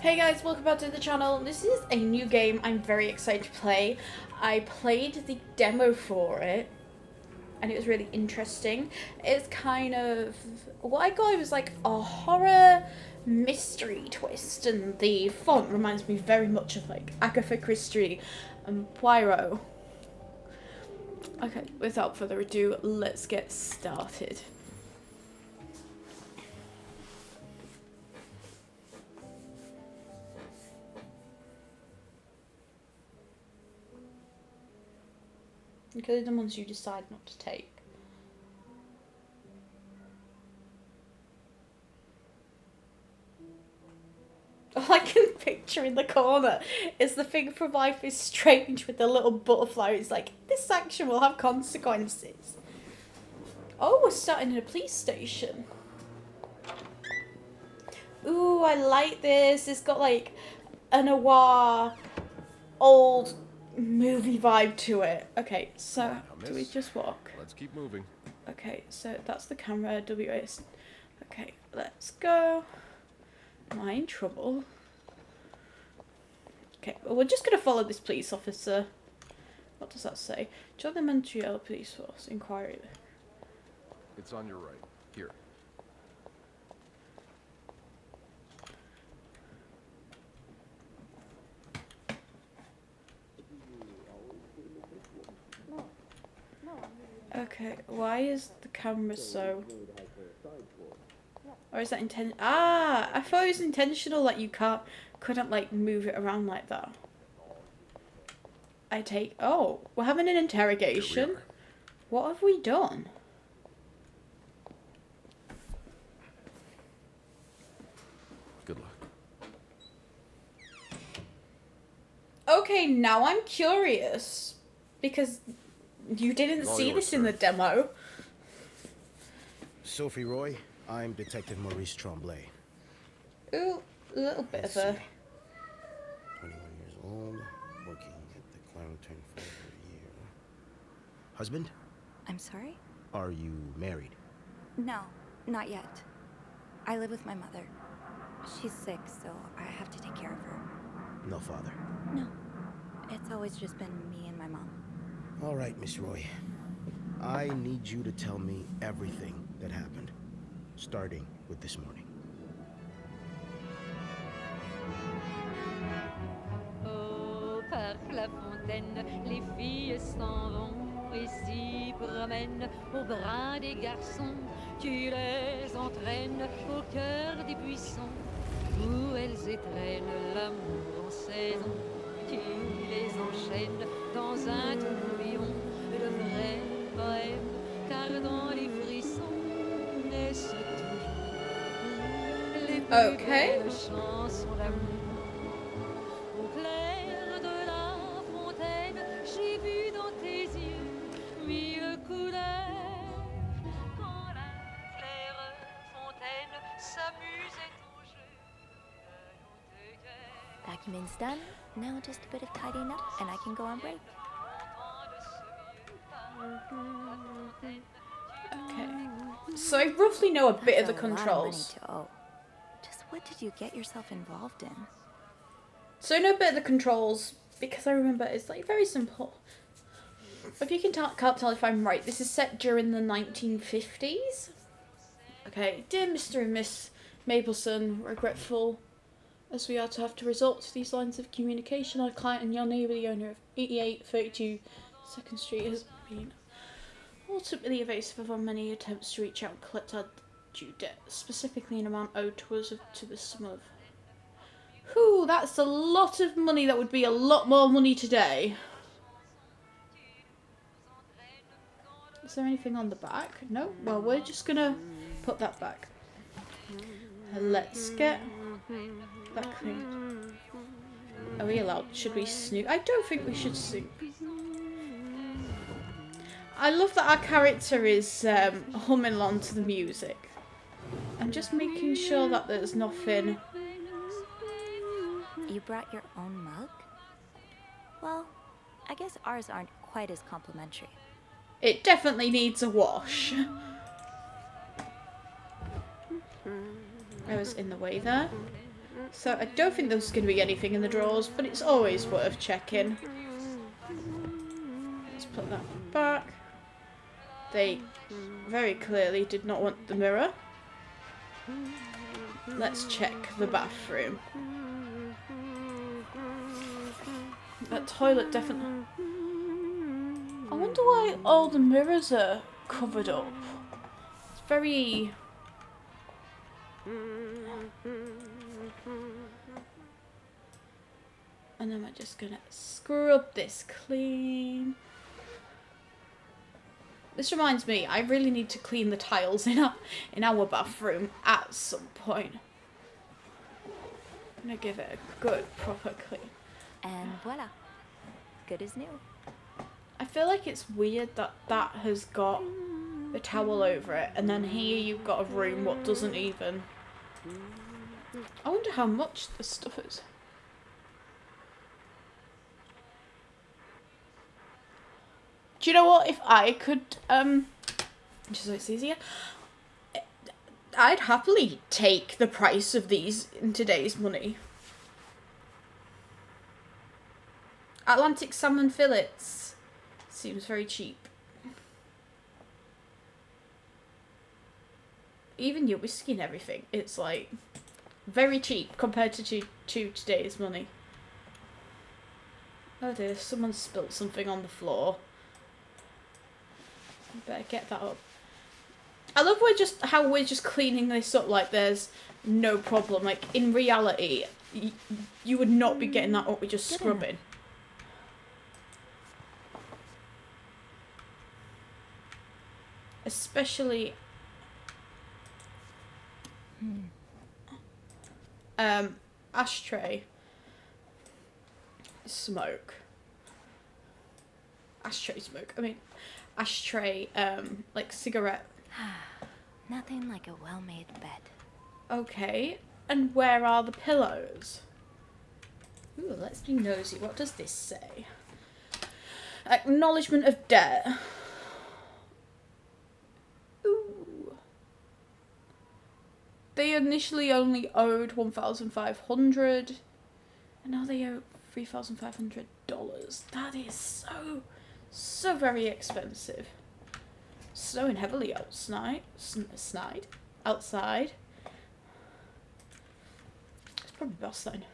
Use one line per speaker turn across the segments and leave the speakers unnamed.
Hey guys, welcome back to the channel. This is a new game I'm very excited to play. I played the demo for it and it was really interesting. It's kind of, what I got was like a horror mystery twist, and the font reminds me very much of like Agatha Christie and Poirot. Okay, without further ado, let's get started. Because they're the ones you decide not to take. All I can picture in the corner is the thing from Life is Strange with the little butterfly. It's like, this action will have consequences. Oh, we're starting in a police station. Ooh, I like this. It's got like a noir, old movie vibe to it. Okay, so do we just walk?
Let's keep moving.
Okay, so that's the camera, WS. Okay, let's go. Am I in trouble? Okay, well, we're just gonna follow this police officer. What does that say? Join the Montreal Police Force. Inquiry.
It's on your right. Here.
Okay, why is the camera so... Or is that inten... Ah! I thought it was intentional, like you couldn't like move it around like that. I take... Oh, we're having an interrogation. What have we done?
Good luck.
Okay, now I'm curious. Because you didn't see this in the demo.
Sophie Roy, I'm Detective Maurice Tremblay.
Ooh, a little bit of a...
21 years old, working at the Clarendon for over a year. Husband?
I'm sorry?
Are you married?
No, not yet. I live with my mother. She's sick, so I have to take care of her.
No father?
No. It's always just been me and my mom.
All right, Miss Roy. I need you to tell me everything that happened, starting with this morning.
Oh, par la fontaine, les filles s'en vont et s'y promènent au bras des garçons. Tu les entraînes au cœur des buissons où elles étrennent l'amour en saison. Tu les enchaînes dans un tourbillon de vrai poème, car dans les frissons naissent toujours les plus belles chansons d'amour. Au clair de la fontaine, j'ai vu dans tes yeux mille couleurs. Quand la claire fontaine s'amusait au jeu de nos deux cœurs.
Vacuuming's done. Now just a bit of tidying up, and I can go on break.
Okay. So I roughly know a bit of the
That's a lot
controls.
money to owe. Just what did you get yourself involved in?
So I know a bit of the controls because I remember it's like very simple. If you can't tell if I'm right, this is set during the 1950s. Okay, dear Mr. and Miss Mapleson, regretful as we are to have to resort to these lines of communication, our client and your neighbour, the owner of 8832 2nd Street, has been ultimately evasive of our many attempts to reach out and collect our due debt, specifically an amount owed to us to the sum of... Whew, that's a lot of money. That would be a lot more money today. Is there anything on the back? No? Well, we're just gonna put that back. Let's get that clean. Are we allowed? Should we snoop? I don't think we should snoop. I love that our character is humming along to the music. I'm just making sure that there's nothing...
You brought your own mug? Well, I guess ours aren't quite as complimentary.
It definitely needs a wash. I was in the way there. So I don't think there's going to be anything in the drawers, but it's always worth checking. Let's put that back. They very clearly did not want the mirror. Let's check the bathroom. That toilet definitely... I wonder why all the mirrors are covered up. It's very... And then we're just gonna scrub this clean. This reminds me, I really need to clean the tiles in our bathroom at some point. I'm gonna give it a good proper clean.
And voila. Good as new.
I feel like it's weird that that has got a towel over it, and then here you've got a room what doesn't even... I wonder how much this stuff is. Do you know what? If I could, just so it's easier, I'd happily take the price of these in today's money. Atlantic salmon fillets seems very cheap. Even your whiskey and everything, it's like very cheap compared to today's money. Oh dear, someone spilt something on the floor. Better get that up. I love how we're just cleaning this up like there's no problem. Like in reality, you would not be getting that up with just scrubbing. Especially ashtray smoke. Ashtray smoke. I mean ashtray like cigarette.
Nothing like a well-made bed.
Okay, and where are the pillows? Ooh, let's be nosy. What does this say? Acknowledgement of debt. Ooh. They initially only owed $1,500, and now they owe $3,500. That is so very expensive. Snowing heavily outside. Outside. It's probably bus then.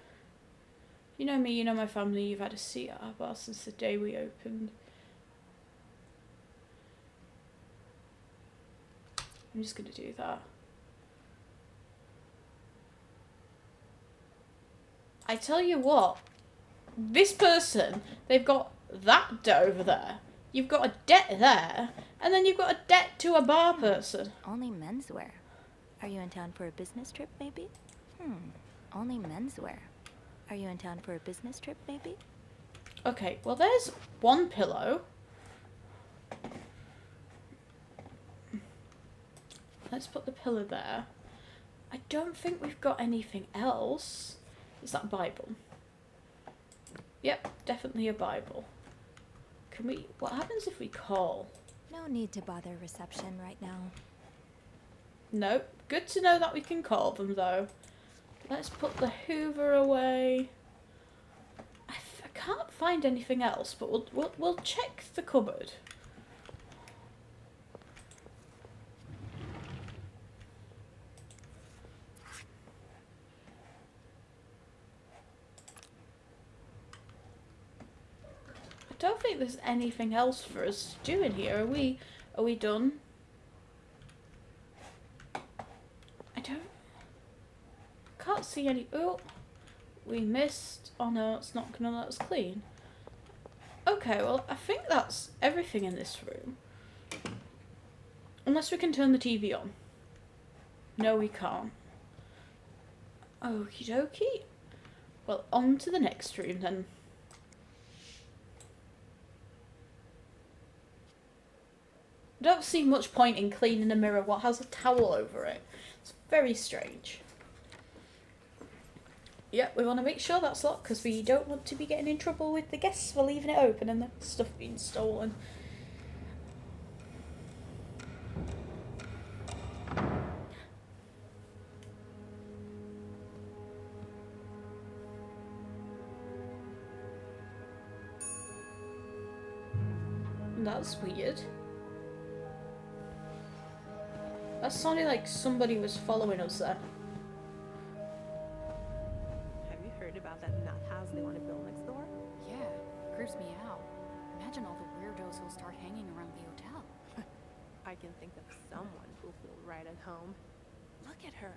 You know me, you know my family, you've had a seat at our bar since the day we opened. I'm just gonna do that. I tell you what, this person, they've got that debt over there. You've got a debt there, and then you've got a debt to a bar person.
Only menswear. Are you in town for a business trip, maybe? Only menswear. Are you in town for a business trip, maybe?
Okay, well there's one pillow. Let's put the pillow there. I don't think we've got anything else. Is that a Bible? Yep, definitely a Bible. Can we... What happens if we call?
No need to bother reception right now.
No. Good to know that we can call them, though. Let's put the Hoover away. I can't find anything else, but we'll check the cupboard. I don't think there's anything else for us to do in here. Are we done? Can't see any. Oh, we missed. Oh no, it's not gonna let us clean. Okay, well I think that's everything in this room. Unless we can turn the TV on. No, we can't. Okie dokie. Well, on to the next room then. I don't see much point in cleaning a mirror what has a towel over it. It's very strange. Yeah, we want to make sure that's locked because we don't want to be getting in trouble with the guests for leaving it open and the stuff being stolen. That's weird. That sounded like somebody was following us there.
Have you heard about that nut house they want to build next door?
Yeah, creeps me out. Imagine all the weirdos who'll start hanging around the hotel.
I can think of someone who'll feel right at home. Look at her,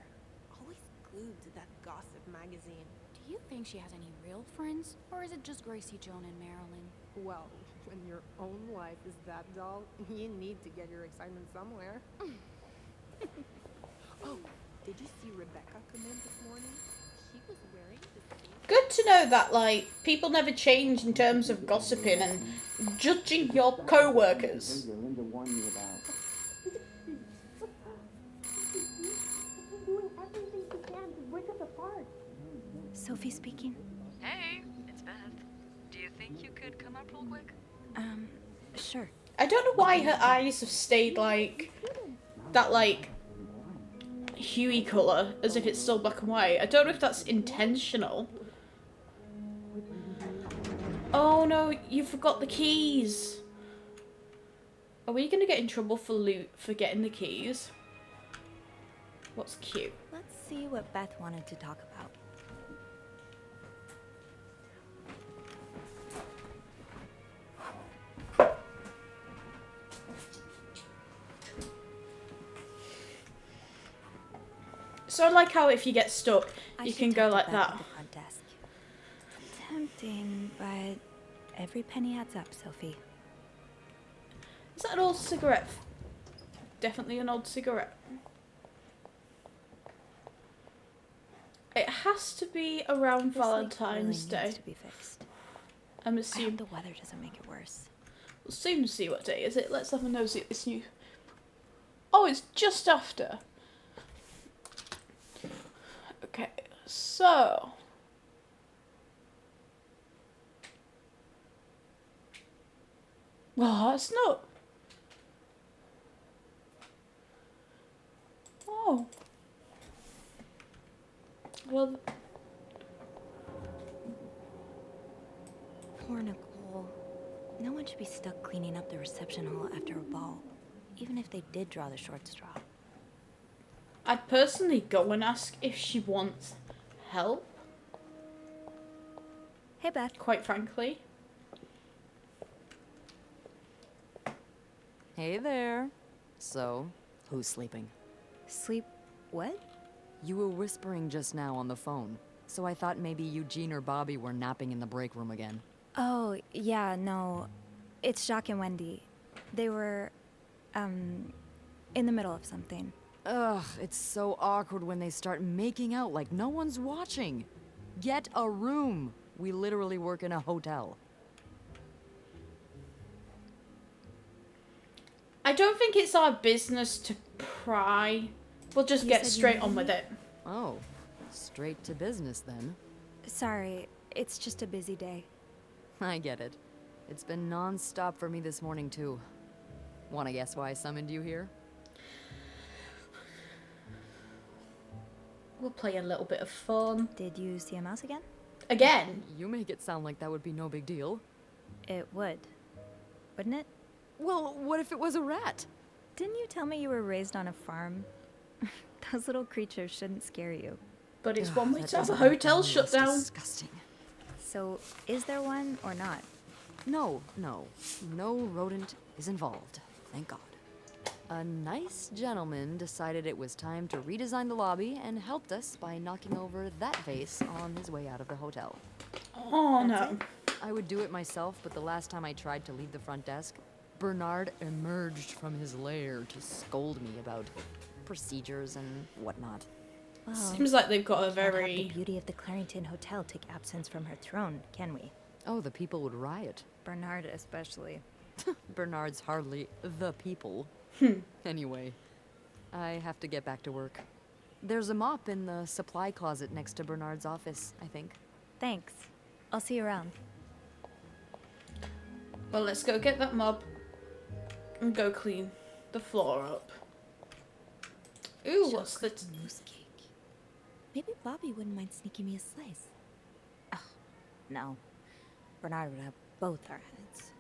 always glued to that gossip magazine.
Do you think she has any real friends? Or is it just Gracie, Joan, and Marilyn?
Well, when your own life is that dull, you need to get your excitement somewhere. Oh, did you see Rebecca come in this morning? She was wearing the same...
Good to know that, like, people never change in terms of gossiping and judging your co-workers.
Linda warned me about.
Doing everything she can to break us apart.
Sophie speaking.
Hey, it's Beth. Do you think you could come up real quick?
Sure.
I don't know why her eyes have stayed, like, that, like, huey colour, as if it's still black and white. I don't know if that's intentional. Oh no, you forgot the keys. Are we gonna get in trouble for forgetting the keys? What's cute?
Let's see what Beth wanted to talk about.
So I like how if you get stuck,
I
you
should
can
talk
go
to
like
Beth
that.
at the front desk. Tempting, but every penny adds up, Sophie.
Is that an old cigarette? Definitely an old cigarette. It has to be around
This leak
Valentine's
really
Day.
needs to be fixed.
I'm
I
assuming.
hope the weather doesn't make it worse.
We'll soon see what day is it. Let's have a nosy at this new. Oh, it's just after. Okay, so. Well, it's not. Oh. Well.
Poor Nicole. No one should be stuck cleaning up the reception hall after a ball, even if they did draw the short straw.
I'd personally go and ask if she wants help,
Hey, Beth.
quite frankly.
Hey there. So, who's sleeping?
Sleep... what?
You were whispering just now on the phone, so I thought maybe Eugene or Bobby were napping in the break room again.
Oh, yeah, no. It's Jacques and Wendy. They were, in the middle of something.
Ugh, it's so awkward when they start making out like no one's watching. Get a room. We literally work in a hotel.
I don't think it's our business to pry. We'll just
You
get
said you
straight
needed
on
me?
with it.
Oh, straight to business then.
Sorry, it's just a busy day.
I get it. It's been non-stop for me this morning too. Wanna guess why I summoned you here?
We'll play a little bit of fun.
Did you see a mouse again?
Again.
You make it sound like that would be no big deal.
It would. Wouldn't it?
Well, what if it was a rat?
Didn't you tell me you were raised on a farm? Those little creatures shouldn't scare you.
But it's
Ugh,
one way
that
to have a
doesn't make
hotel
any
shut
less
down.
Disgusting.
So, is there one or not?
No. No rodent is involved. Thank God. A nice gentleman decided it was time to redesign the lobby and helped us by knocking over that vase on his way out of the hotel.
Oh no.
I would do it myself, but the last time I tried to leave the front desk, Bernard emerged from his lair to scold me about procedures and whatnot.
Well,
Seems like they've got a
can't have the
very.
beauty of the Clarington Hotel take absence from her throne, can we?
Oh, the people would riot.
Bernard especially.
Bernard's hardly the people. Anyway, I have to get back to work. There's a mop in the supply closet next to Bernard's office, I think.
Thanks. I'll see you around.
Well, let's go get that mop and go clean the floor up. Ooh, what's the?
Mousse cake. Maybe Bobby wouldn't mind sneaking me a slice. Ugh, no. Bernard would have both our heads.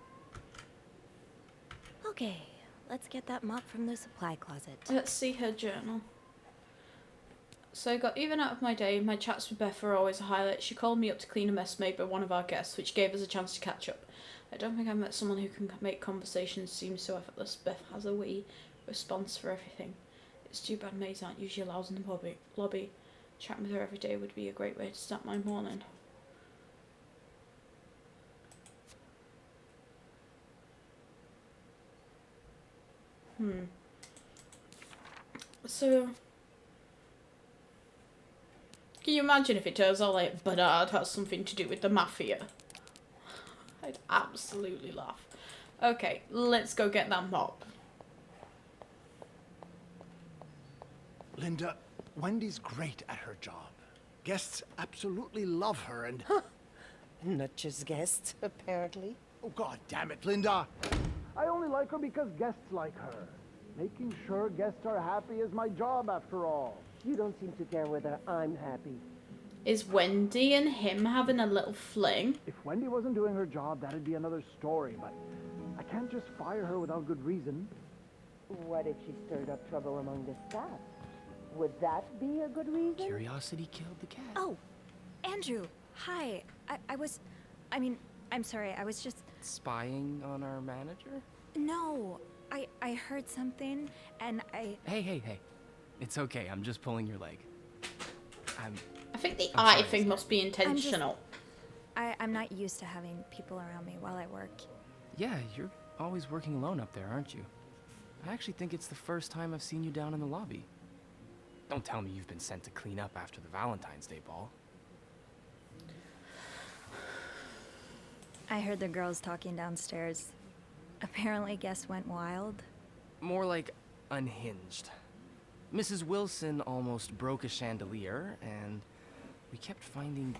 Okay, let's get that mop from the supply closet.
Let's see her journal. So I got even out of my day. My chats with Beth are always a highlight. She called me up to clean a mess made by one of our guests, which gave us a chance to catch up. I don't think I've met someone who can make conversations seem so effortless. Beth has a wee response for everything. It's too bad maids aren't usually allowed in the lobby. Chatting with her every day would be a great way to start my morning. So, can you imagine if it turns out like Bernard has something to do with the mafia? I'd absolutely laugh. Okay, let's go get that mop.
Linda, Wendy's great at her job. Guests absolutely love her and...
Not just guests, apparently.
Oh, God damn it, Linda! I only like her because guests like her. Making sure guests are happy is my job, after all.
You don't seem to care whether I'm happy.
Is Wendy and him having a little fling?
If Wendy wasn't doing her job, that'd be another story, but I can't just fire her without good reason.
What if she stirred up trouble among the staff? Would that be a good reason?
Curiosity killed the cat.
Oh, Andrew, hi. I'm sorry, I was just...
Spying on our manager?
No, I heard something, and I...
Hey. It's okay, I'm just pulling your leg.
I think the
I'm
eye
sorry,
thing must be intentional.
I'm not used to having people around me while I work.
Yeah, you're always working alone up there, aren't you? I actually think it's the first time I've seen you down in the lobby. Don't tell me you've been sent to clean up after the Valentine's Day ball.
I heard the girls talking downstairs. Apparently guests went wild.
More like unhinged. Mrs. Wilson almost broke a chandelier, and we kept finding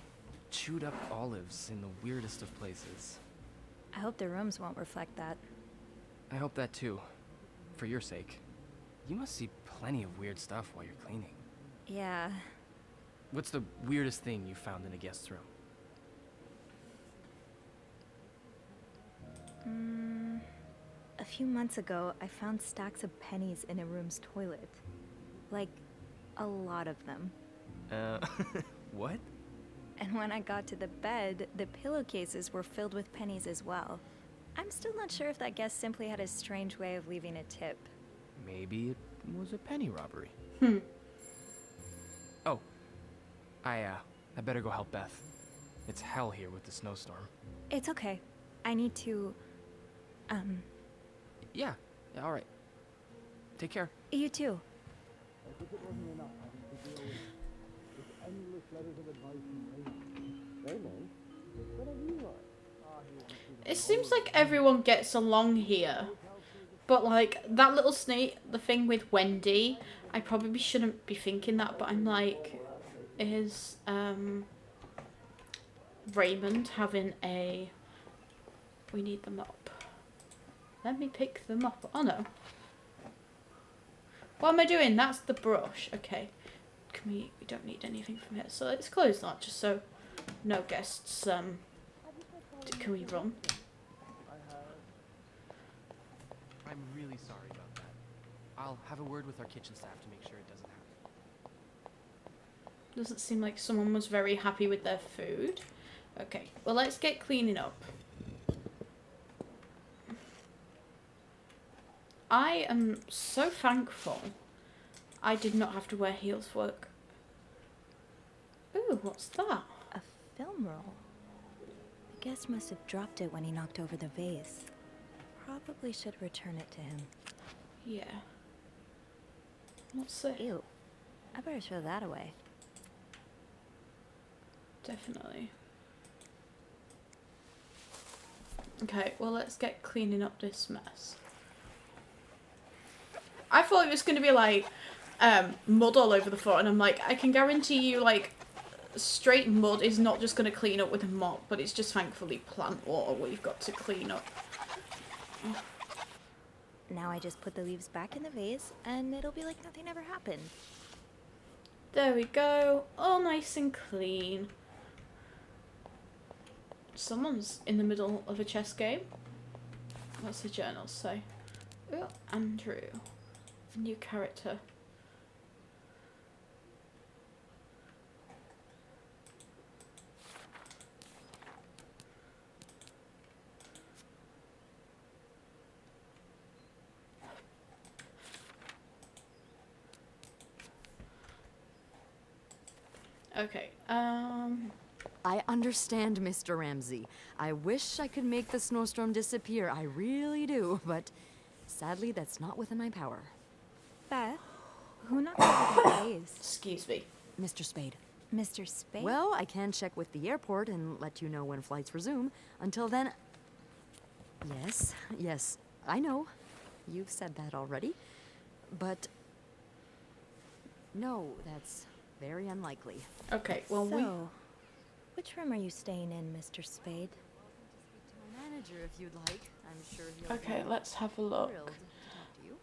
chewed up olives in the weirdest of places.
I hope the rooms won't reflect that.
I hope that too. For your sake. You must see plenty of weird stuff while you're cleaning.
Yeah.
What's the weirdest thing you found in a guest's room?
A few months ago, I found stacks of pennies in a room's toilet. Like, a lot of them.
What?
And when I got to the bed, the pillowcases were filled with pennies as well. I'm still not sure if that guest simply had a strange way of leaving a tip.
Maybe it was a penny robbery.
Hmm.
Oh, I better go help Beth. It's hell here with the snowstorm.
It's okay. I need to,
Yeah, all right. Take care.
You too.
As if it wasn't enough having to deal with endless letters of advice and rating. Very nice. What have you got?
It seems like everyone gets along here. But like, that little snake, the thing with Wendy, I probably shouldn't be thinking that, but I'm like, is Raymond having a... We need them up. Let me pick them up. Oh no. What am I doing? That's the brush. Okay. We don't need anything from here. So let's close that just so no guests, can we run?
I'm really sorry about that. I'll have a word with our kitchen staff to make sure it doesn't happen.
Doesn't seem like someone was very happy with their food. Okay, well let's get cleaning up. I am so thankful I did not have to wear heels for work. Ooh, what's that?
A film roll. The guest must have dropped it when he knocked over the vase. Probably should return it to him.
Yeah. What's it?
Ew. I better throw that away.
Definitely. Okay, well let's get cleaning up this mess. I thought it was going to be like mud all over the floor, and I'm like, I can guarantee you like straight mud is not just going to clean up with a mop, but it's just thankfully plant water we've got to clean up.
Now I just put the leaves back in the vase, and it'll be like nothing ever happened.
There we go, all nice and clean. Someone's in the middle of a chess game. What's the journal say? Oh, Andrew. A new character. Okay,
I understand, Mr. Ramsey. I wish I could make the snowstorm disappear. I really do, but sadly, that's not within my power.
Beth, who knocked over the vase?
excuse me.
Mr. Spade.
Mr. Spade?
Well, I can check with the airport and let you know when flights resume. Until then... Yes, I know. You've said that already. But... no, that's very unlikely.
Okay, well,
so, which room are you staying in, Mr. Spade?
My manager, if you'd like. I'm sure he'll
Okay,
be
let's have a look.
thrilled to talk to you.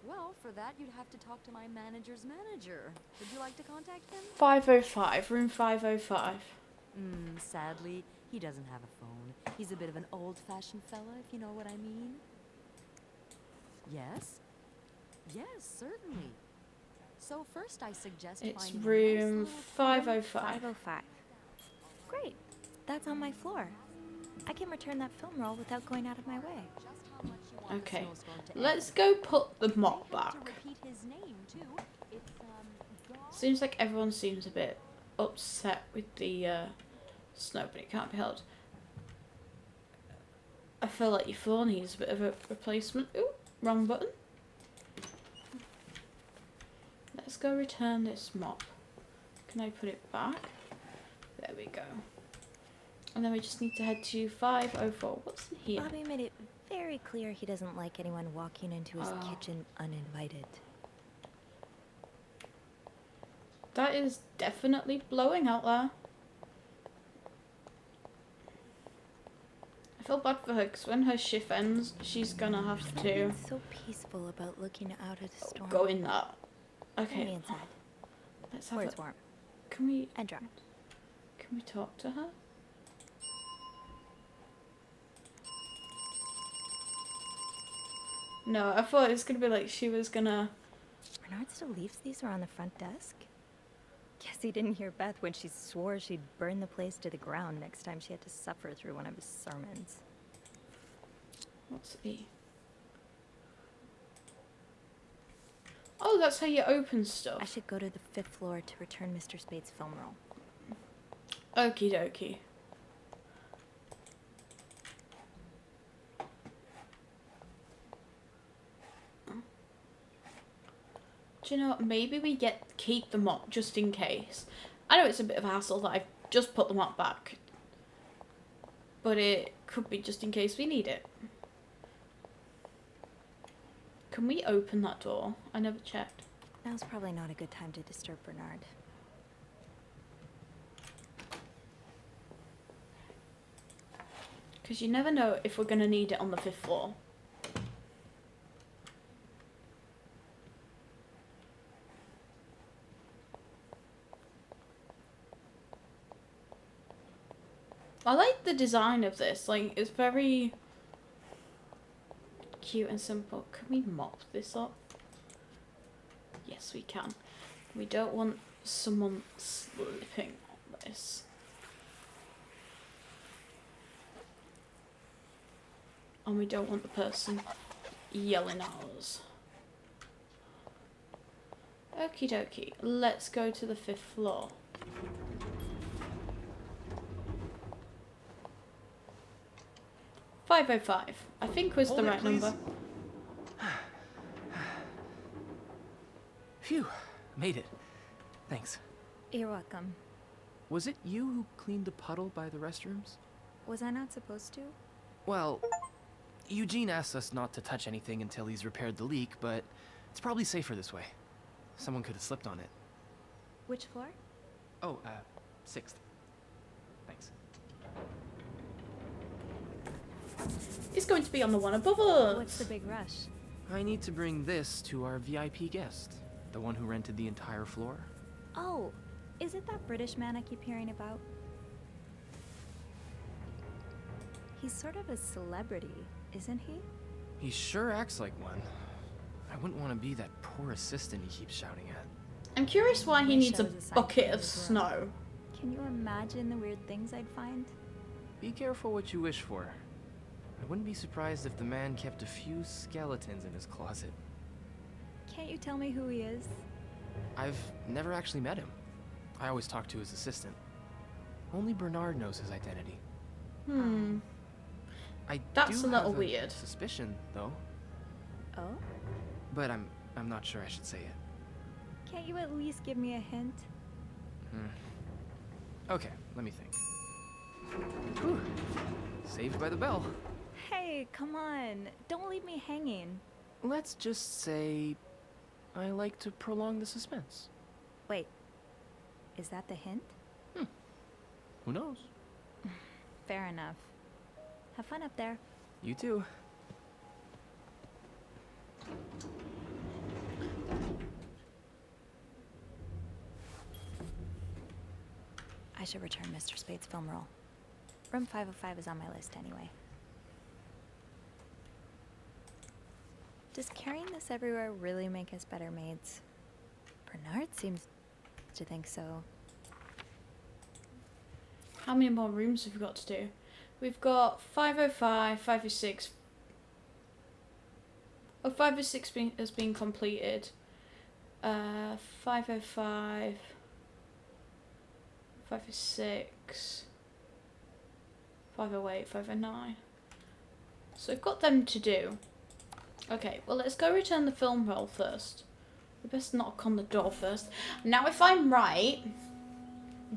Well, for that, you'd have to talk to my manager's manager. Would you like to contact him?
505, room 505.
Sadly, he doesn't have a phone. He's a bit of an old-fashioned fella, if you know what I mean. Yes? Yes, certainly. So first I suggest
It's
finding
room
a nice
505.
505. Great. That's on my floor. I can return that film roll without going out of my way.
Okay, let's go put the mop back. Seems like everyone seems a bit upset with the snow, but it can't be helped. I feel like your floor needs a bit of a replacement. Ooh, wrong button. Let's go return this mop. Can I put it back? There we go. And then we just need to head to 504. What's in here?
Bobby made it very clear he doesn't like anyone walking into his kitchen uninvited.
That is definitely blowing out there. I feel bad for her because when her shift ends, she's gonna have to
So peaceful about looking out at the storm.
go in that. Okay.
Let me inside.
Let's have
Where
a...
it's warm.
Can we...
And dry.
Can we talk to her? No, I thought it was gonna be like she was gonna...
Bernard still leaves these around the front desk? Guess he didn't hear Beth when she swore she'd burn the place to the ground next time she had to suffer through one of his sermons.
What's E? Oh, that's how you open stuff.
I should go to the 5th floor to return Mr. Spade's film roll.
Okie dokie. Do you know what? Maybe we keep the mop just in case. I know it's a bit of a hassle that I've just put the mop back. But it could be just in case we need it. Can we open that door? I never checked.
Now's probably not a good time to disturb Bernard.
Because you never know if we're going to need it on the 5th floor. I like the design of this. Like, it's very cute and simple. Can we mop this up? Yes, we can. We don't want someone slipping on this. And we don't want the person yelling at us. Okie dokie. Let's go to the 5th floor. .505, I think was the right number.
Phew, made it. Thanks.
You're welcome.
Was it you who cleaned the puddle by the restrooms?
Was I not supposed to?
Well, Eugene asked us not to touch anything until he's repaired the leak, but it's probably safer this way. Someone could have slipped on it.
Which floor?
Oh, 6th. Thanks.
It's going to be on the one above us.
What's the big rush?
I need to bring this to our VIP guest, the one who rented the entire floor.
Oh, is it that British man I keep hearing about? He's sort of a celebrity, isn't he?
He sure acts like one. I wouldn't want to be that poor assistant he keeps shouting at.
I'm curious why he
Wish
needs
I
a
was assigned
bucket
to
of
his room.
snow.
Can you imagine the weird things I'd find?
Be careful what you wish for. I wouldn't be surprised if the man kept a few skeletons in his closet.
Can't you tell me who he is?
I've never actually met him. I always talk to his assistant. Only Bernard knows his identity.
That's
do
a little
have
weird.
Suspicion, though,
Oh?
but I'm not sure I should say it.
Can't you at least give me a hint?
Okay, let me think. Whew. Saved by the bell.
Hey, come on. Don't leave me hanging.
Let's just say I like to prolong the suspense.
Wait. Is that the hint?
Who knows?
Fair enough. Have fun up there.
You too.
I should return Mr. Spade's film roll. Room 505 is on my list anyway. Does carrying this everywhere really make us better maids? Bernard seems to think so.
How many more rooms have we got to do? We've got 505, 506. Oh, 506 has been completed. 505, 506, 508, 509. So we've got them to do. Okay, well let's go return the film roll first. We best knock on the door first. Now if I'm right,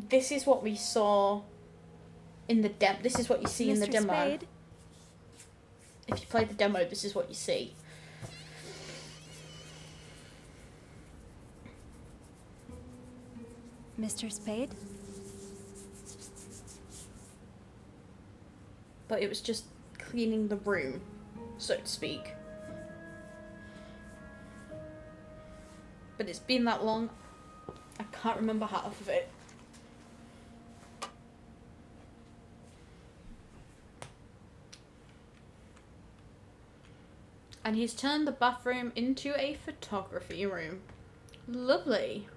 this is what we saw in the demo. This is what you see in the
Mr.
demo.
Spade?
If you play the demo, this is what you see.
Mr. Spade?
But it was just cleaning the room, so to speak. But it's been that long, I can't remember half of it. And he's turned the bathroom into a photography room. Lovely.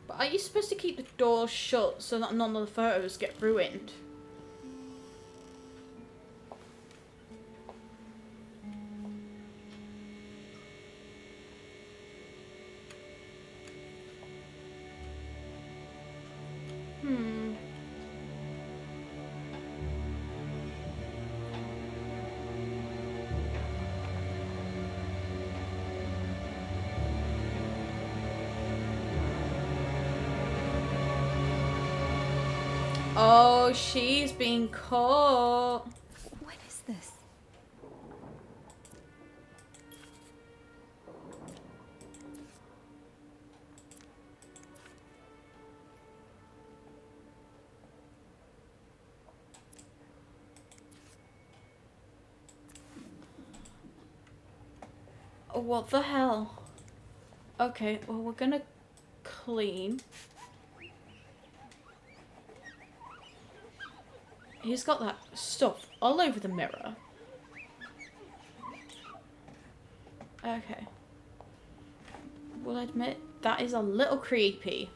But are you supposed to keep the doors shut so that none of the photos get ruined? Oh, she's being caught.
What is this?
What the hell? Okay, well we're gonna clean. He's got that stuff all over the mirror. Okay. We'll admit that is a little creepy.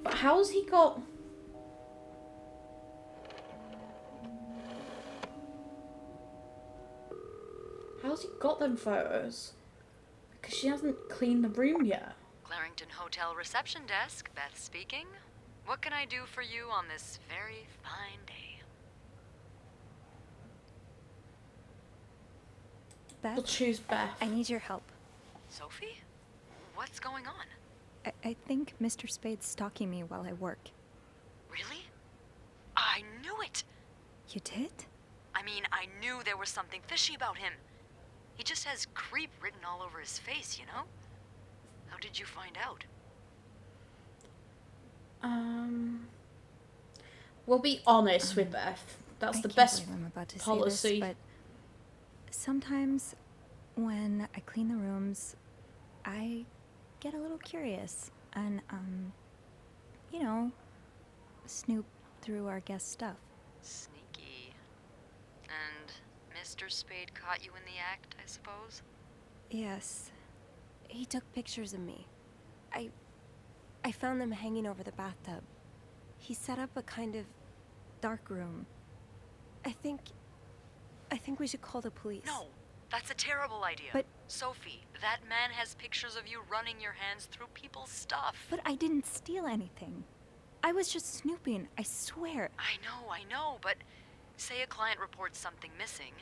But how's he got... How's he got them photos? Because she hasn't cleaned the room yet.
Clarington Hotel reception desk, Beth speaking. What can I do for you on this very fine day?
Beth?
We'll choose Beth.
I need your help.
Sophie? What's going on?
I think Mr. Spade's stalking me while I work.
Really? I knew it!
You did?
I mean, I knew there was something fishy about him. He just has creep written all over his face, you know? How did you find out?
We'll be honest with Beth. That's the best
I'm about to
policy.
say this, but sometimes when I clean the rooms, I get a little curious and, you know, snoop through our guest stuff.
Sneaky. And Mr. Spade caught you in the act, I suppose?
Yes. He took pictures of me. I found them hanging over the bathtub. He set up a kind of dark room. I think we should call the police.
No, that's a terrible idea.
But
Sophie, that man has pictures of you running your hands through people's stuff.
But I didn't steal anything. I was just snooping, I swear.
I know, but say a client reports something missing,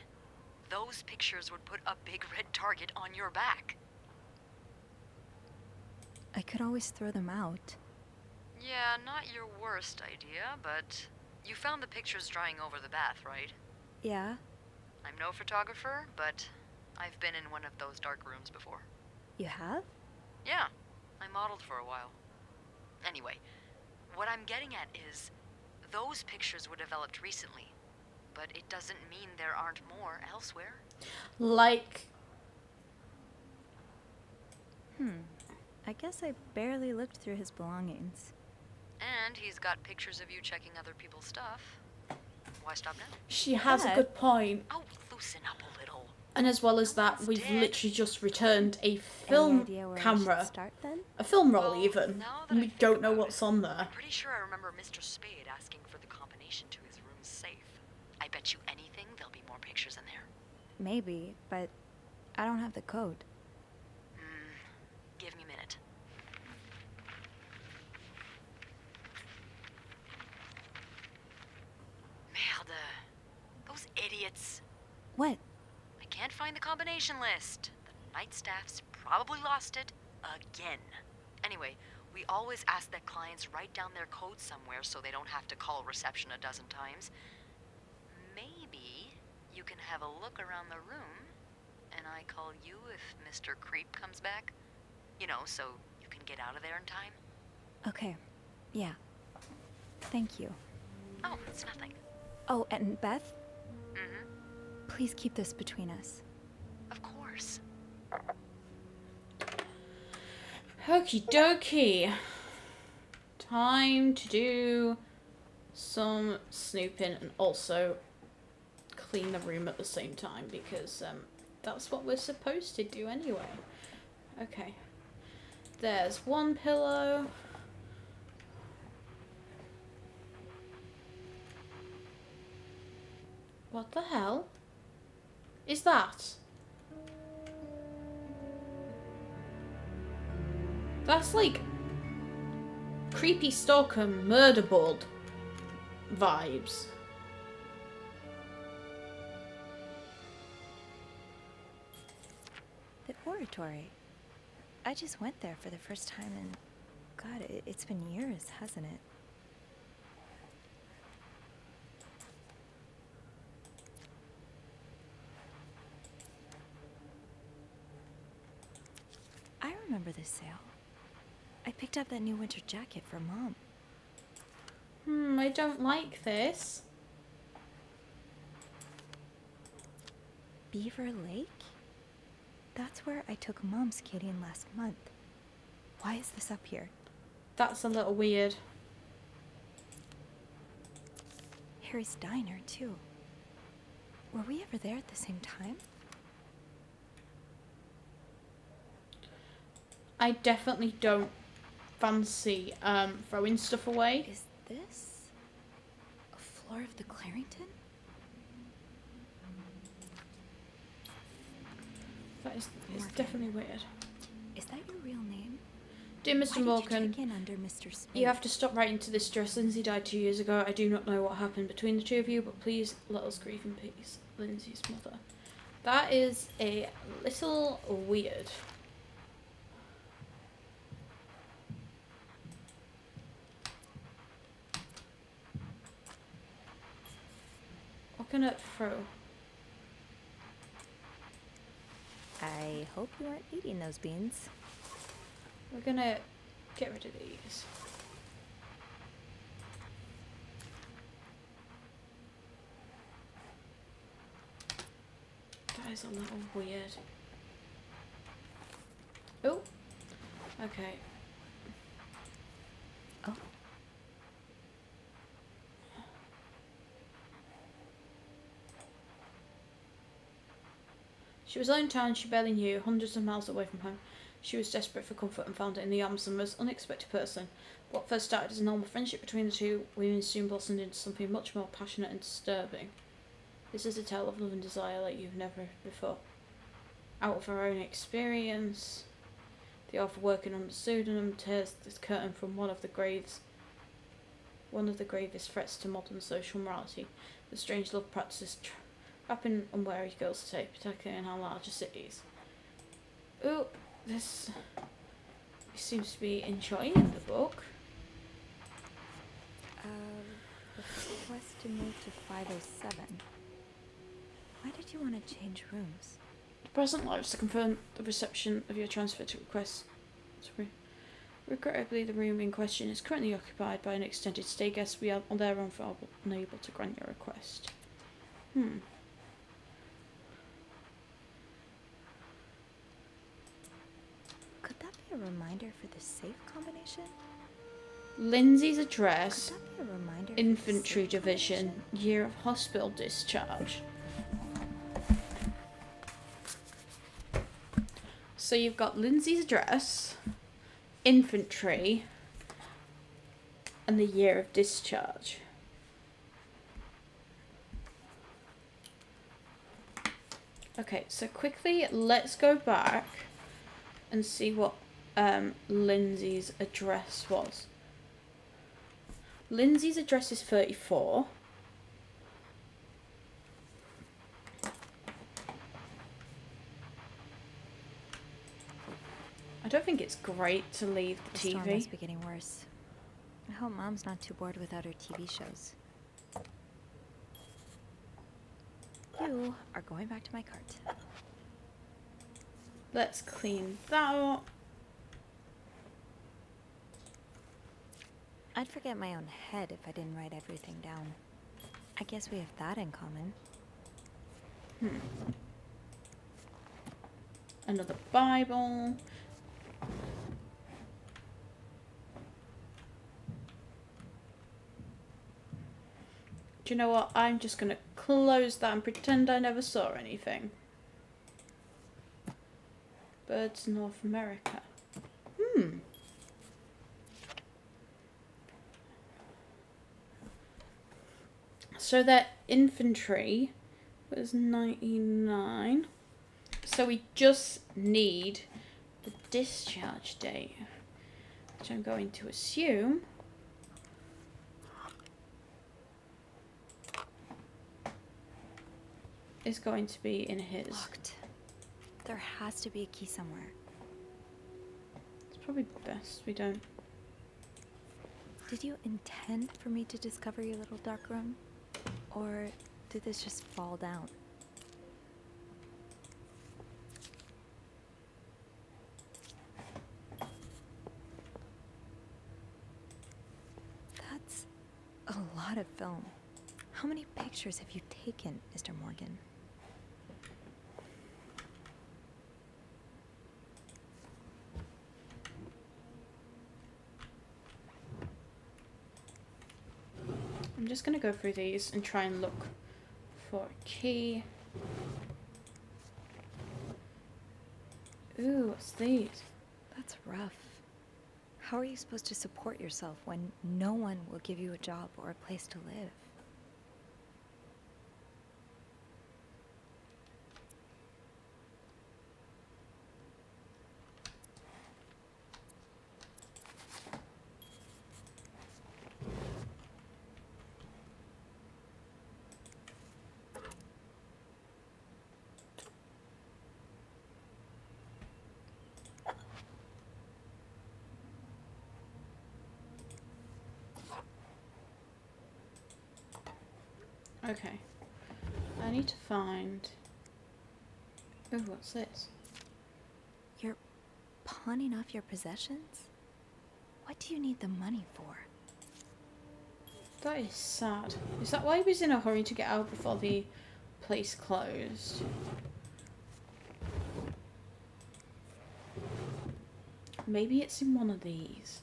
those pictures would put a big red target on your back.
I could always throw them out.
Yeah, not your worst idea, but you found the pictures drying over the bath, right?
Yeah?
I'm no photographer, but I've been in one of those dark rooms before.
You have?
Yeah, I modeled for a while. Anyway, what I'm getting at is, those pictures were developed recently, but it doesn't mean there aren't more elsewhere.
Like...
I guess I barely looked through his belongings.
And he's got pictures of you checking other people's stuff. Why stop now?
She has a good point.
Oh, loosen up a little.
And as well as that, we've literally just returned a film camera.
Start then?
A film roll, even. And we don't know what's on there.
I'm pretty sure I remember Mr. Spade asking for the combination to his room's safe. I bet you anything there'll be more pictures in there.
Maybe, but I don't have the code.
Give me a minute. Merde. Those idiots.
What?
I can't find the combination list. The night staff's probably lost it again. Anyway, we always ask that clients write down their code somewhere so they don't have to call reception a dozen times. Maybe you can have a look around the room, and I call you if Mr. Creep comes back. You know, so you can get out of there in time.
Okay. Yeah. Thank you.
Oh, it's nothing.
Oh, and Beth?
Mm-hmm.
Please keep this between us.
Of course.
Okie dokie. Time to do some snooping and also clean the room at the same time because that's what we're supposed to do anyway. Okay. There's one pillow. What the hell is that? That's like creepy stalker murderboard vibes.
The oratory. I just went there for the first time and God, it's been years, hasn't it? I remember this sale. I picked up that new winter jacket for Mom.
I don't like this.
Beaver Lake? That's where I took Mom skating last month. Why is this up here?
That's a little weird.
Harry's diner, too. Were we ever there at the same time?
I definitely don't fancy throwing stuff away.
Is this a floor of the Clarington?
That is it's definitely weird.
Is that your real name?
Dear Mr.
Why
Morgan,
did you check in under Mr. Spade?
you have to stop writing to this address. Lindsay died 2 years ago. I do not know what happened between the two of you, but please let us grieve in peace. Lindsay's mother. That is a little weird. What can it throw?
I hope you aren't eating those beans.
We're gonna get rid of these. That is a little weird. Oh. Okay.
Oh.
She was alone in town she barely knew, hundreds of miles away from home. She was desperate for comfort and found it in the arms of the most unexpected person. What first started as a normal friendship between the two women soon blossomed into something much more passionate and disturbing. This is a tale of love and desire like you've never before. Out of her own experience, the author, working under pseudonym, tears the curtain from one of the gravest threats to modern social morality, the strange love practices trapping unwary girls today, particularly in our larger cities. Ooh, this seems to be enjoying the book.
Request to move to 507. Why did you want to change rooms?
The president likes to confirm the reception of your transfer to request. Sorry. Regrettably, the room in question is currently occupied by an extended stay guest. We are therefore unable to grant your request.
Could that be a reminder for the safe combination?
Lindsay's address,
Could that be a reminder
Infantry Division, year of hospital discharge. So you've got Lindsay's address, infantry, and the year of discharge. Okay, so quickly let's go back and see what Lindsay's address was. Lindsay's address is 34. I don't think it's great to leave the TV.
Storm must be getting worse. I hope Mom's not too bored without her TV shows. You are going back to my cart.
Let's clean that up.
I'd forget my own head if I didn't write everything down. I guess we have that in common.
Another Bible. Do you know what? I'm just going to close that and pretend I never saw anything. Birds North America. So that infantry was 99. So we just need the discharge date, which I'm going to assume is going to be in his.
Locked. There has to be a key somewhere.
It's probably best we don't.
Did you intend for me to discover your little dark room? Or did this just fall down? That's a lot of film. How many pictures have you taken, Mr. Morgan?
I'm just going to go through these and try and look for a key. Ooh, what's these?
That's rough. How are you supposed to support yourself when no one will give you a job or a place to live?
Okay. I need to find... Ooh, what's this?
You're pawning off your possessions? What do you need the money for?
That is sad. Is that why he was in a hurry to get out before the place closed? Maybe it's in one of these.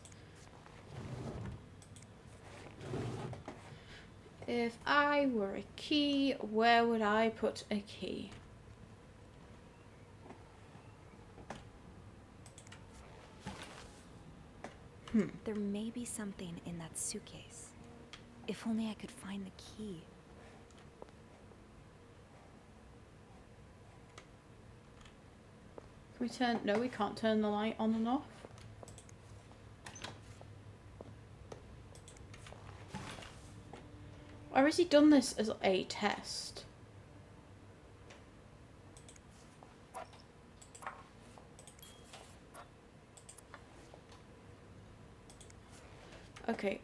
If I were a key, where would I put a key?
There may be something in that suitcase. If only I could find the key.
Can we turn... No, we can't turn the light on and off. Or has he done this as a test? Okay,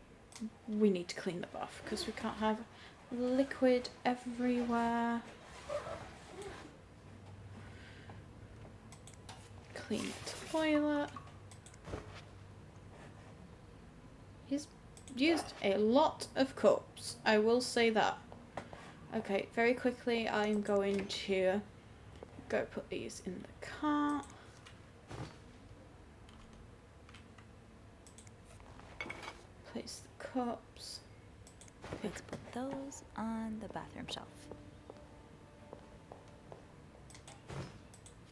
we need to clean the bath because we can't have liquid everywhere. Clean the toilet. He's used a lot of cups, I will say that. Okay, very quickly I'm going to go put these in the cart. Place the cups.
Let's put those on the bathroom shelf.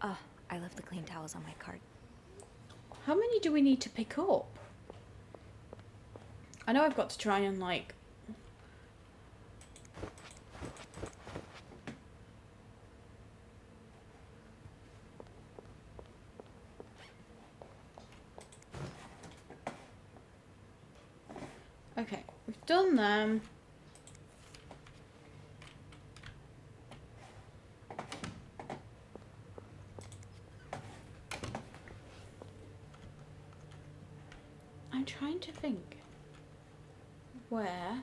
Ah, I left the clean towels on my cart.
How many do we need to pick up? I know I've got to try and like... Okay, we've done them. I'm trying to think where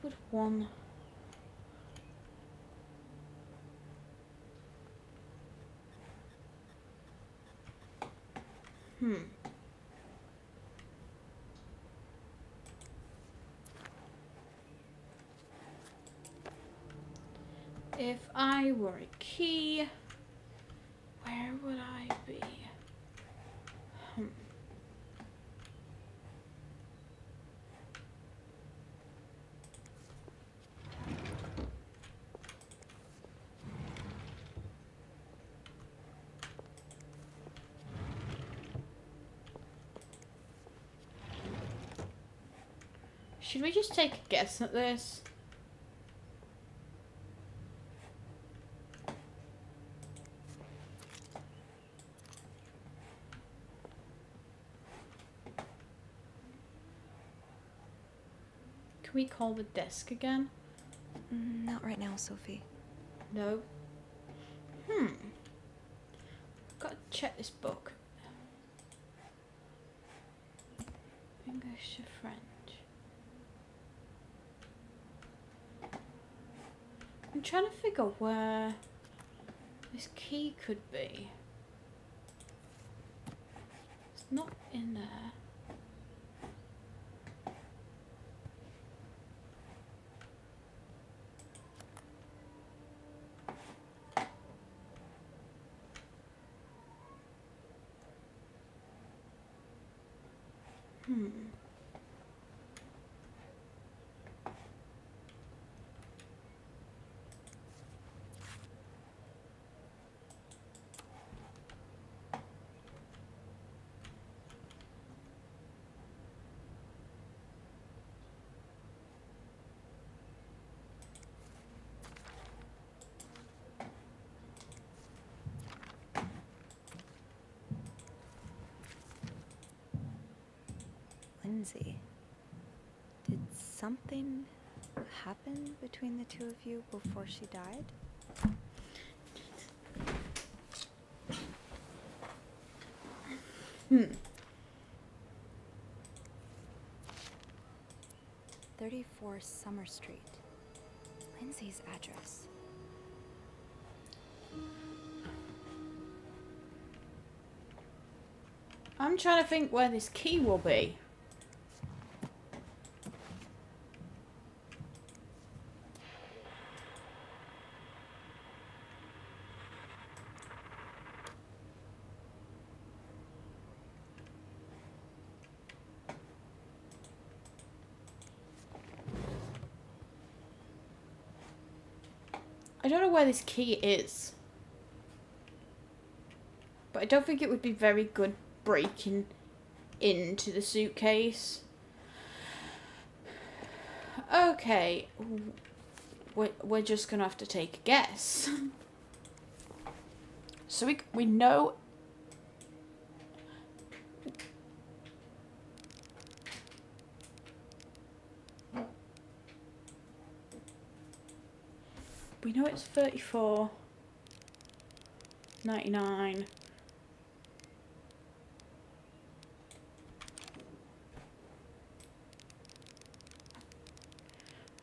would one if I were a key, where would I be? Should we just take a guess at this? Can we call the desk again?
Not right now, Sophie.
No. Got to check this book. English to French. I'm trying to figure where this key could be. It's not in there.
Lindsay, did something happen between the two of you before she died? 34 Summer Street. Lindsay's address.
I'm trying to think where this key will be. I don't know where this key is. But I don't think it would be very good breaking into the suitcase. Okay. We're just gonna have to take a guess. So we know... We know it's $34.99.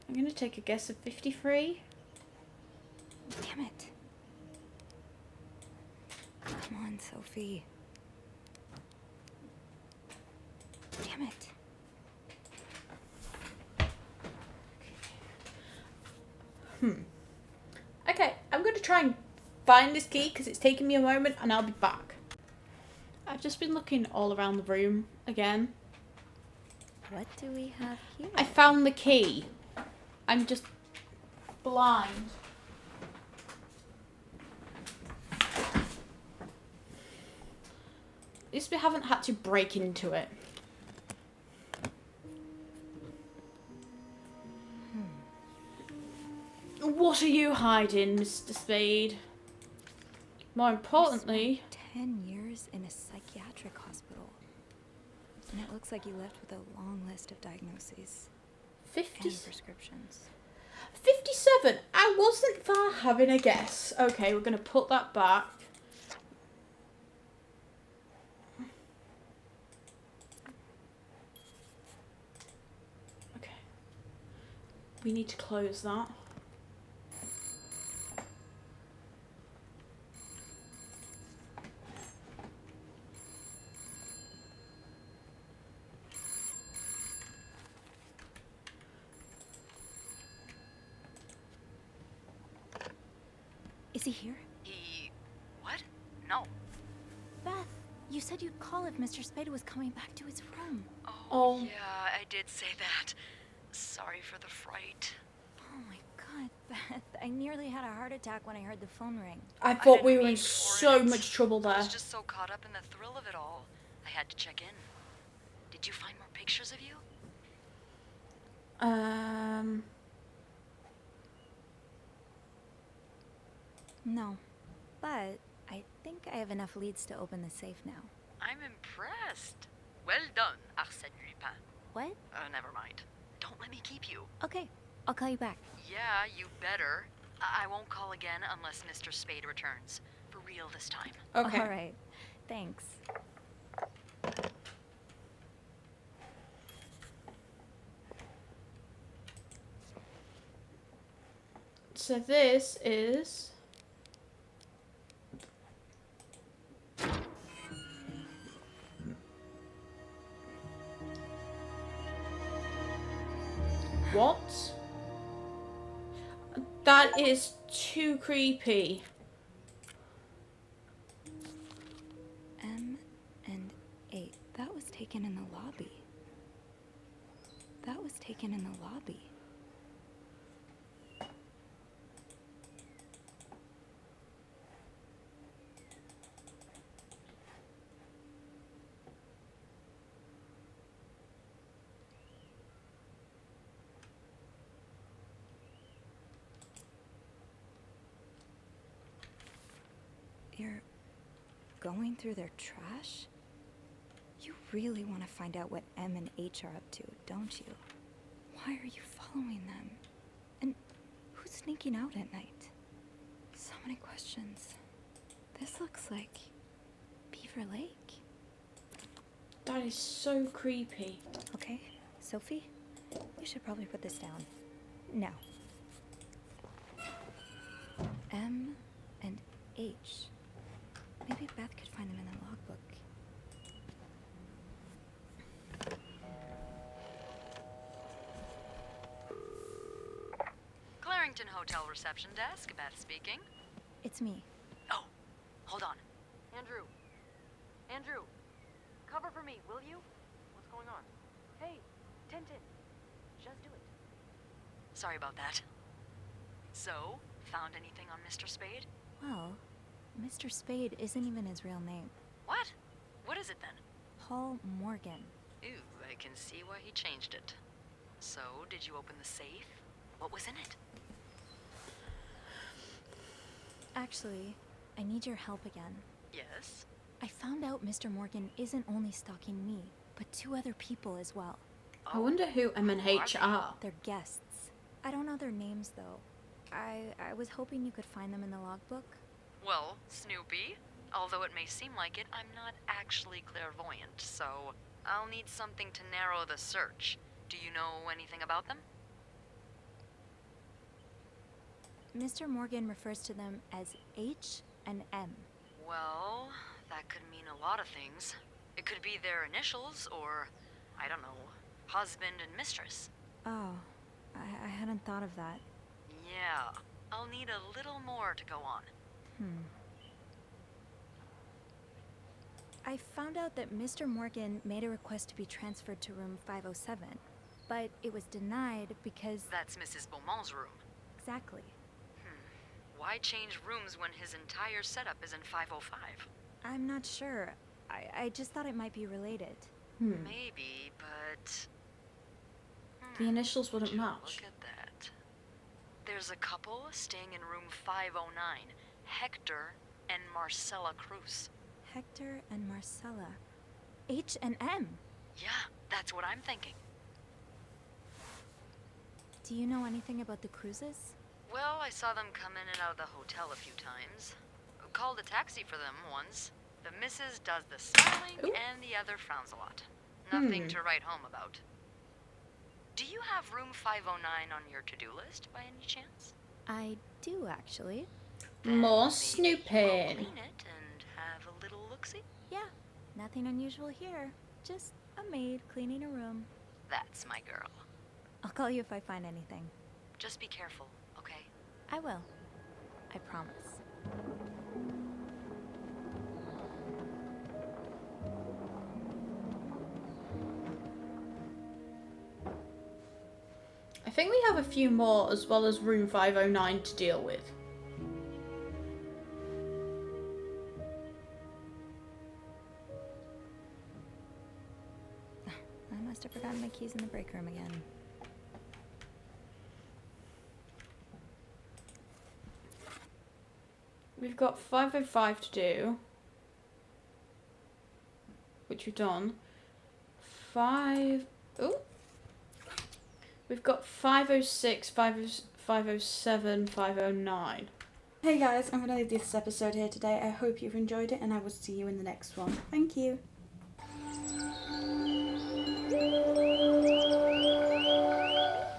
I'm gonna take a guess of 53.
Damn it. Come on, Sophie. Damn it.
Okay, I'm going to try and find this key because it's taken me a moment and I'll be back. I've just been looking all around the room again.
What do we have here?
I found the key. I'm just blind. At least we haven't had to break into it. What are you hiding, Mr. Spade? More importantly...
10 years in a psychiatric hospital. And it looks like you left with a long list of diagnoses.
50...
And prescriptions.
57! I wasn't far having a guess. Okay, we're going to put that back. Okay. We need to close that.
Is he here?
What? No.
Beth, you said you'd call if Mr. Spade was coming back to his room.
Oh, yeah, I did say that. Sorry for the fright.
Oh my god, Beth. I nearly had a heart attack when I heard the phone ring.
I thought we were in so much trouble there.
I was just so caught up in the thrill of it all. I had to check in. Did you find more pictures of you?
No. But I think I have enough leads to open the safe now.
I'm impressed. Well done, Arsène Lupin.
What?
Never mind. Don't let me keep you.
Okay, I'll call you back.
Yeah, you better. I won't call again unless Mr. Spade returns. For real this time.
Okay.
All right. Thanks.
So this is... What? That is too creepy.
M and 8. That was taken in the lobby. That was taken in the lobby. You're going through their trash? You really want to find out what M and H are up to, don't you? Why are you following them? And who's sneaking out at night? So many questions. This looks like Beaver Lake.
That is so creepy.
Okay, Sophie, we should probably put this down. Now. M and H. Maybe Beth could find them in the logbook.
Clarington Hotel reception desk, Beth speaking.
It's me.
Oh, hold on. Andrew. Andrew. Cover for me, will you? What's going on? Hey, Tintin. Just do it. Sorry about that. So, found anything on Mr. Spade?
Well, Mr. Spade isn't even his real name.
What? What is it then?
Paul Morgan.
Ooh, I can see why he changed it. So, did you open the safe? What was in it?
Actually, I need your help again.
Yes?
I found out Mr. Morgan isn't only stalking me, but 2 other people as well.
I wonder who M and H are.
They're guests. I don't know their names, though. I was hoping you could find them in the logbook.
Well, Snoopy, although it may seem like it, I'm not actually clairvoyant, so I'll need something to narrow the search. Do you know anything about them?
Mr. Morgan refers to them as H and M.
Well, that could mean a lot of things. It could be their initials, or, I don't know, husband and mistress.
Oh, I hadn't thought of that.
Yeah, I'll need a little more to go on.
I found out that Mr. Morgan made a request to be transferred to room 507, but it was denied because...
That's Mrs. Beaumont's room.
Exactly.
Why change rooms when his entire setup is in 505?
I'm not sure. I just thought it might be related.
Maybe, but...
The initials wouldn't match.
Look at that. There's a couple staying in room 509. Hector and Marcella Cruz.
Hector and Marcella. H and M.
Yeah, that's what I'm thinking.
Do you know anything about the Cruzes?
Well, I saw them come in and out of the hotel a few times. Called a taxi for them once. The missus does the smiling and the other frowns a lot. Nothing to write home about. Do you have room 509 on your to-do list by any chance?
I do, actually.
More snooping.
Clean it and have a little look-see?
Yeah, nothing unusual here. Just a maid cleaning a room.
That's my girl.
I'll call you if I find anything.
Just be careful, okay?
I will. I promise.
I think we have a few more as well as room 509 to deal with.
I must have forgotten my keys in the break room again.
We've got 505 to do, which we've done. We've got 506, 507, 509. Hey guys, I'm going to leave this episode here today. I hope you've enjoyed it and I will see you in the next one. Thank you.